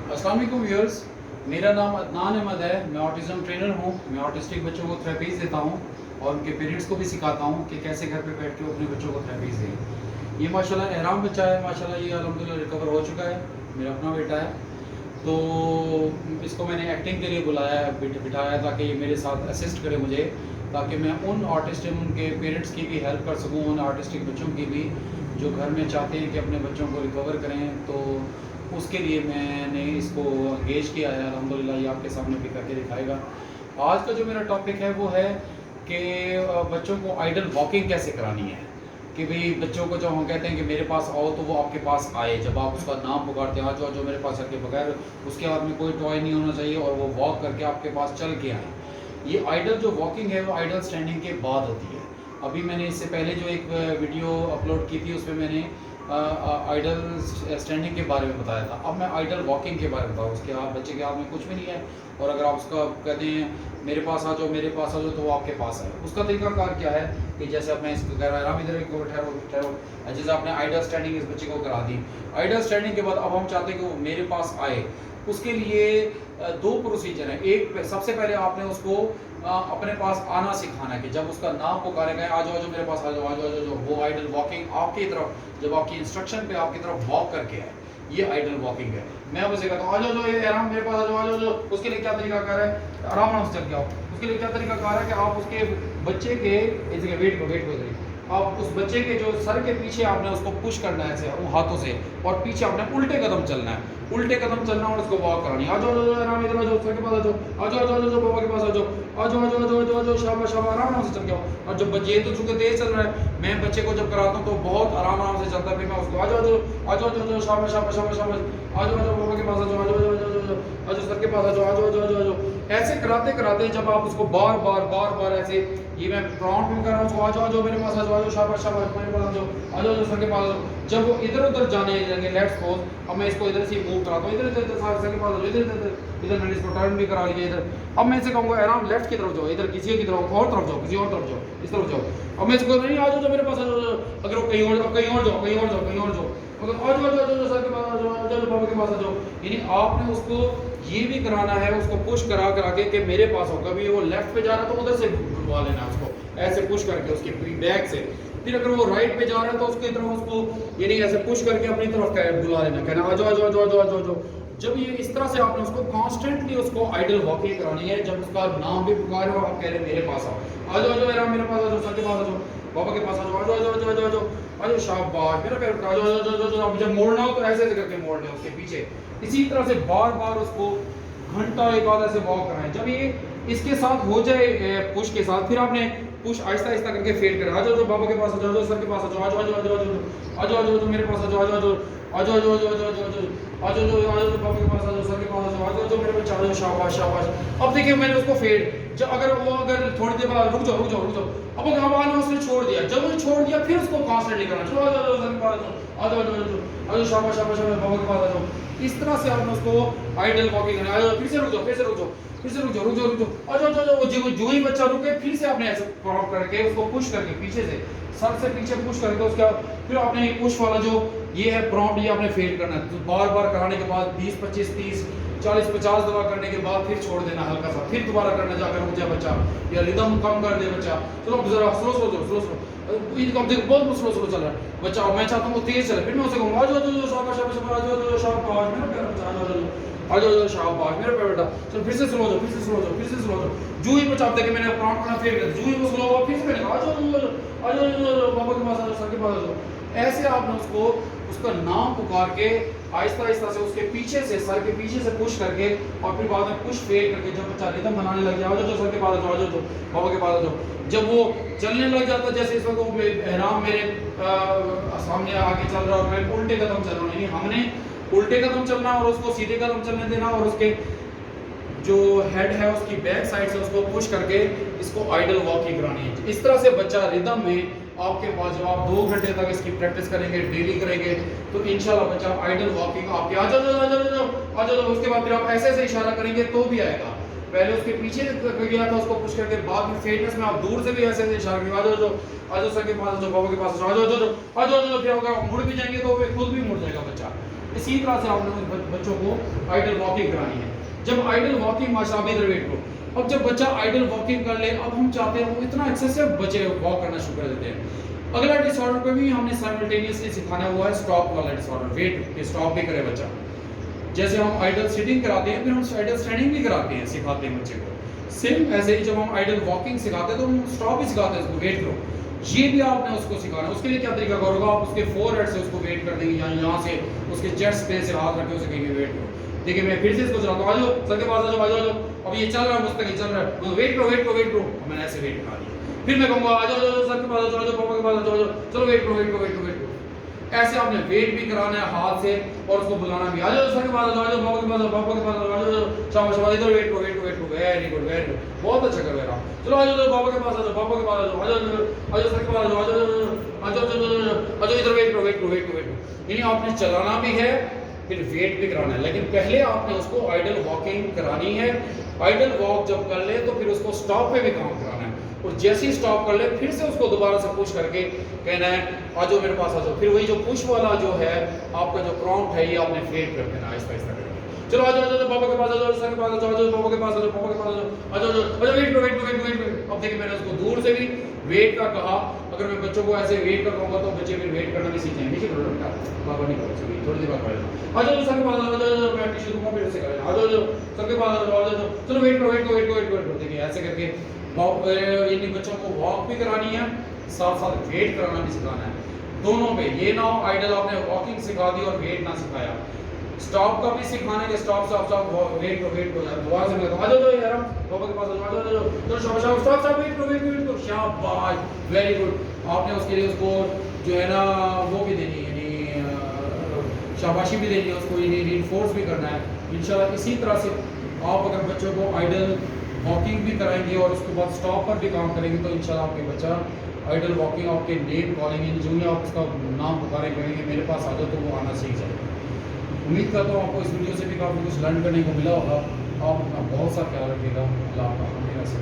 अस्सलाम वालेकुम व्यूअर्स, मेरा नाम अदनान अहमद है। मैं ऑटिज़म ट्रेनर हूँ। मैं ऑटिस्टिक बच्चों को थेरेपीज़ देता हूँ और उनके पेरेंट्स को भी सिखाता हूँ कि कैसे घर पे बैठ के अपने बच्चों को थेरेपीज़ दें। ये माशाल्लाह एहराम बच्चा है, माशाल्लाह ये अल्हम्दुलिल्लाह रिकवर हो चुका है, मेरा अपना बेटा है। तो इसको मैंने एक्टिंग के लिए बुलाया है, बिठाया ताकि ये मेरे साथ असिस्ट करे मुझे, ताकि मैं उन ऑटिस्टिक के पेरेंट्स की भी हेल्प कर सकूँ, उन ऑटिस्टिक बच्चों की भी जो घर में चाहते हैं कि अपने बच्चों को रिकवर करें। तो उसके लिए मैंने इसको एंगेज किया है। अल्हम्दुलिल्लाह ये आपके सामने भी करके दिखाएगा। आज का जो मेरा टॉपिक है वो है कि बच्चों को आइडल वॉकिंग कैसे करानी है। कि भाई बच्चों को जब हम कहते हैं कि मेरे पास आओ तो वो आपके पास आए, जब आप उसका नाम पुकारते हैं आज जो मेरे पास आके, बगैर उसके हाथ में कोई टॉय नहीं होना चाहिए और वो वॉक करके आपके पास चल के आए। ये आइडल जो वॉकिंग है वो आइडल स्टैंडिंग के बाद होती है। अभी मैंने इससे पहले जो एक वीडियो अपलोड की थी उसमें मैंने आइडल स्टैंडिंग के बारे में बताया था। अब मैं आइडल वॉकिंग के बारे में बताऊँ। उसके हाथ, बच्चे के हाथ में कुछ भी नहीं है और अगर आप उसका कहते हैं मेरे पास आ जाओ, मेरे पास आ जाओ, तो वो आपके पास है। उसका तरीकाकार क्या है कि जैसे अब मैं इसको कह रहा हूँ इधर को ठहरो, जैसे आपने आइडल स्टैंडिंग इस बच्चे को करा दी। आइडल स्टैंडिंग के बाद अब हम चाहते हैं कि वो मेरे पास आए। उसके लिए दो प्रोसीजर हैं। एक, सबसे पहले आपने उसको अपने पास आना सिखाना है कि जब उसका नाम पुकारेगा आ जाओ, जो मेरे पास आ जाओ, आ जाओ, जो वो आइडल वॉकिंग आपकी तरफ, जब आपकी इंस्ट्रक्शन पे आपकी तरफ वॉक करके है, ये आइडल वॉकिंग है। मैं अब उसे कहता हूँ आ जाओ, जो ये आराम मेरे पास आ जाओ, आ जाओ, जो उसके लिए क्या तरीका कार है, आराम से चल के आओ। उसके लिए क्या तरीका कार है कि आप उसके बच्चे के इस वेट को आप उस बच्चे के जो सर के पीछे आपने उसको पुश करना है ऐसे हाथों से, और पीछे आपने उल्टे कदम चलना है, उल्टे कदम चलना और उसको वॉक करानी है। आ जाओ, आराम इधर आ जाओ, सर के पास आ जाओ, आ जाओ, आ जाओ, बाबा के पास आ जाओ, आ जाओ, आ जाओ, आ जाओ, आ जाओ, शाबाश शाबाश, आराम से चल के आओ। और जब बच्चे तो चूंकि तेज चल रहा है, मैं बच्चे को जब कराता हूँ तो बहुत आराम से चलता है, फिर मैं उसको आ जाओ, आ जाओ, आ जाओ, शाबाश शाबाश शाबाश शाबाश, आ जाओ, आ जाओ, बाबा के पास आ जाओ, आ जाओ, आ जाओ, आ जाओ, सर के पास आ जाओ, आ जाओ, आ जाओ, आ जाओ। ऐसे कराते कराते जब आप उसको बार बार ऐसे, ये मैं प्रॉम्प्ट में कर रहा हूँ उसको, आ जाओ, आ जाओ, मेरे पास आ जाओ, आ जाओ, शाबाश शाबाश, मेरे पास आ जाओ, आ जाओ, सर के पास आ जाओ। जब वो इधर उधर जाने लगेंगे, लेट्स सपोज अब मैं इसको इधर से मूव कराता हूँ, इधर सर के पास आ जाओ, इधर मैंने इसको टर्न भी करा लिया इधर। अब मैं इसे कहूँगा आराम लेफ्ट की तरफ जाओ, इधर किसी की तरफ और तरफ जाओ, किसी और तरफ जाओ, इस तरफ जाओ। अब मैं इसको नहीं आ जाओ, मेरे पास आ जाओ, अगर वो कहीं और जाओ, कहीं और जाओ, कहीं और जाओ, कहीं और जाओ, मतलब आ जाओ, आ जाओ, सर के पास आ जाओ, आ जाओ, बाबा के पास आ जाओ। यानी आपने उसको ये भी कराना है, उसको पुश करा के कि मेरे पास हो। कभी वो लेफ्ट पे जा रहा है तो उधर से बुलवा लेना है उसको, ऐसे पुश करके उसके बैक से। फिर अगर वो राइट पे जा रहा है तो उसकी तरफ उसको यानी ऐसे पुश करके अपनी तरफ बुला लेना, कहना आ जाओ, आ जाओ, आ जाओ, आ जाओ। जब ये इस तरह से आपने उसको कॉन्स्टेंटली उसको आइडल वॉकिंग करानी है। जब उसका नाम भी पुकारे और आप कह रहे मेरे पास आओ, आ जाओ, आ जाओ, मेरे पास आ जाओ, सर के पास आ जाओ, बाबा के पास आ जाओ, आ जाओ, आ जाओ, आ जाओ, आ जाओ, शाबाश, मेरा पैर आ जाओ, आ जाओ, अब जब मोड़ना हो तो ऐसे करके मोड़ लें उसके पीछे। इसी तरह से बार उसको घंटा एक आधा से वॉक कराएं। जब ये इसके साथ हो जाए पुश के साथ, फिर आपने पुश आहिस्ता आहिस्ता करके फेड करें। आ जाओ, बाबा के पास आ जाओ, सर के पास आ जाओ, आ जाओ, आ जाओ, आ जाओ, आ जाओ, आ जाओ, मेरे पास आ जाओ, आ जाओ, आ जाओ, आ जाओ, आ जाओ, आ जाओ, आ जाओ, आ जाओ, आ जाओ, बाबा के पास आ जाओ, सर के पास आ जाओ, आ जाओ, मेरे बच्चा आ जाओ, शाबाश शाबाश। अब देखिए मैंने उसको फेड, जब अगर थोड़ी देर बाद रुक जाओ, रुक जाओ, रुक जाओ, अब आवाज ने उसने छोड़ दिया, जब वो छोड़ दिया फिर उसको कॉन्स्टेंटली करना, चलो आ जाओ, सर के पास आ जाओ, आ जाओ, आ जाओ, शाबाश शाबाश, बाबा के पास आ जाओ। इस तरह से आपने उसको आइडल वॉकिंग करना। आ जाओ, फिर से रुक जाओ, फिर से रुक जाओ, फिर से रुक जाओ, रुक जाओ, रुक जाओ, आ जाओ, आ जाओ, जो ही बच्चा रुके फिर से आपने ऐसे प्रॉम्प्ट करके उसको पुश करके पीछे से, सर से पीछे पुश करके उसका फिर आपने पुश वाला जो ये है प्रॉम्प्ट, ये आपने फेड करना है। तो बार कराने के बाद 20 25 30 40 50 दफा करने के बाद फिर छोड़ देना हल्का सा, फिर दोबारा करना जाकर रुक जाए बच्चा या रिदम कम कर दे बच्चा। चलो जरा स्लो देखो बहुत स्लो चल रहा है बच्चा, मैं चाहता हूँ तेज चले, फिर मैं उसे कहूँगा आ जाओ, शाबाश शाबाश, आ जाओ, शाबाश, मेरा प्यारा बच्चा, आ जाओ, आ जाओ, शाबाश, मेरा प्यारा बेटा। चलो फिर से स्लो हो जाओ, फिर से स्लो हो जाओ, फिर से स्लो हो जाओ। जो ही बच्चा आपने कि मैंने प्रॉम्प्ट करना फेड कर, जो ही वो स्लो हुआ फिर से मैंने कहा आ जाओ, आ जाओ, बाबा के पास आ जाओ, सर के पास आ जाओ। ऐसे आपने उसको उसका नाम पुकार के आहिस्ता आहिस्ता से उसके पीछे से, सर के पीछे से पुश करके और फिर बाद में पुश फेड करके जब बच्चा रिदम बनाने लग जाए, आ जाओ, सर के पास आ जाओ, आ जाओ, बाबा के पास आ जाओ। जब वो चलने लग जाता, जैसे इस वक्त एहराम मेरे सामने आगे चल रहा है और मैं उल्टे कदम चल रहा हूँ, यानी हमने उल्टे कदम चलना और उसको सीधे कदम चलने देना और उसके जो हेड है उसकी बैक साइड से उसको पुश करके इसको आइडल वॉकिंग करानी है। इस तरह से बच्चा रिदम में आपके पास, जब आप 2 घंटे तक इसकी प्रैक्टिस करेंगे, डेली करेंगे, तो इंशाल्लाह बच्चा आइडल वॉकिंग आपके आ जाओ, आ जाओ, आ जाओ। उसके बाद फिर आप ऐसे ऐसे इशारा करेंगे तो भी आएगा। पहले उसके पीछे गया था उसको पुश करके, बाद में फेडनेस में आप दूर से भी ऐसे ऐसे इशारा करेंगे, आ जाओ, आ जाओ, सर के पास आ जाओ, बाबा के पास आ जाओ, आ जाओ, आ जाओ, फिर मुड़ भी जाएंगे तो खुद भी मुड़ जाएगा बच्चा। इसी तरह से आपने उन बच्चों को आइडल वॉकिंग करानी है। जब आइडल वॉकिंग माशाल्लाह इधर वेट को, अब जब बच्चा आइडल वॉकिंग कर ले, अब हम चाहते हैं वो इतना एक्सेसिव बच्चे वॉक करना शुरू कर देते हैं। अगला डिसऑर्डर पे भी हमने साइमल्टेनियसली सिखाना हुआ है स्टॉप वाला डिसऑर्डर, वेट के स्टॉप भी करे बच्चा। जैसे हम आइडल सिटिंग कराते हैं, फिर हम आइडल स्टैंडिंग भी कराते हैं, सिखाते हैं बच्चे को। सेम ऐसे ही जब हम आइडल वॉकिंग सिखाते हैं तो हम स्टॉप भी सिखाते हैं उसको, वेट करो। ये भी आपने उसको सिखाना है। उसके लिए क्या तरीका करोगे, आप उसके फोरहेड से उसको वेट कर देंगे, या यहाँ से उसके चेस्ट पे से हाथ रख के उसे कहेंगे वेट करो। देखिए मैं फिर से इसको चलाता हूँ, आ जाओ सर के पास आ जाओ, आ जाओ। अब ये चल रहा है, मुझ तक चल रहा है, वेट करो वेट करो वेट करो, मैंने ऐसे वेट करा दिया। फिर मैं कहूँगा आ जाओ सर के पास आ जाओ, पापा के पास आ जाओ, चलो वेट करो वेट करो वेट करो वेट करो। ऐसे आपने वेट भी कराना है हाथ से, और उसको बुलाना भी, आ जाओ सर के पास आ जाओ, पापा के पास आ जाओ, पापा के पास आ जाओ, शाबाश शाबाश, इधर वेट करो वेट करो वेट करो, वेरी गुड वेरी गुड, बहुत अच्छा कर रहे हो। चलो आ जाओ पापा के पास आ जाओ, पापा के पास आ जाओ, आ जाओ सर के पास आ जाओ, आ जाओ आ जाओ, इधर वेट करो वेट करो वेट करो वेट करो। यानी आपने चलाना भी है, फिर वेट भी कराना है, लेकिन पहले आपने उसको आइडल वॉकिंग करानी है। आइडल वॉक जब कर ले तो फिर उसको स्टॉप पे भी काम कराना है, और जैसे ही स्टॉप कर ले फिर से उसको दोबारा से पुश करके कहना है आ जाओ मेरे पास आ जाओ। फिर वही जो पुश वाला जो है आपका जो प्रॉम्प्ट है, ये आपने फेड कर देना आहिस्ता आहिस्ता करके। चलो आ जाओ पापा के पास आ जाओ, सर के पास आ जाओ, पापा के पास आ जाओ, पापा के पास आ जाओ, आ जाओ वेट करो वेट करो वेट करो वेट करो। अब देखिए मैंने उसको दूर से भी वेट का कहा, अगर मैं बच्चों को ऐसे वेट का कहूँगा तो बच्चे फिर वेट करना भी सीख जाएंगे। नीचे करो बेटा, पापा नहीं करो, थोड़ी देर बाद करेगा। आ जाओ सर के पास आ जाओ, मैं टिश्यू दूंगा फिर से करेगा, आ जाओ सर के पास आ जाओ, चलो वेट करो वेट करो वेट करो वेट करो। देखिए ऐसे करके इन बच्चों को वॉक भी करानी है, साथ साथ वेट कराना भी सिखाना है, दोनों पे। ये ना हो आइडल आपने वॉकिंग सिखा दी और वेट ना सिखाया। स्टॉप का भी सिखाना है कि स्टॉप स्टॉप स्टॉप वेट करो दोबारा से मैं आ जाओ यार पापा के पास आ जाओ, चलो शाबाश शाबाश, स्टॉप स्टॉप वेट करो वेट करो वेट करो, शाबाश वेरी गुड। आपने उसके लिए उसको जो है ना वो भी देनी है, यानी शाबाशी भी देनी है उसको, यानी रीइंफोर्स भी करना है इंशाल्लाह। इसी तरह से आप अगर बच्चों को आइडल वॉकिंग भी कराएंगे और उसके बाद स्टॉप पर भी काम करेंगे तो इंशाल्लाह आपके बच्चा आइडल वॉकिंग, आपके नेम कॉलिंग, जो ही आप उसका नाम पुकारे करेंगे मेरे पास आ जाओ, तो वो आना सीख जाएगा। उम्मीद करता हूँ आपको इस वीडियो से भी काफ़ी कुछ लर्न करने को मिला होगा। आप अपना बहुत सा ख्याल रखिएगा। अल्लाह आपका हमेशा से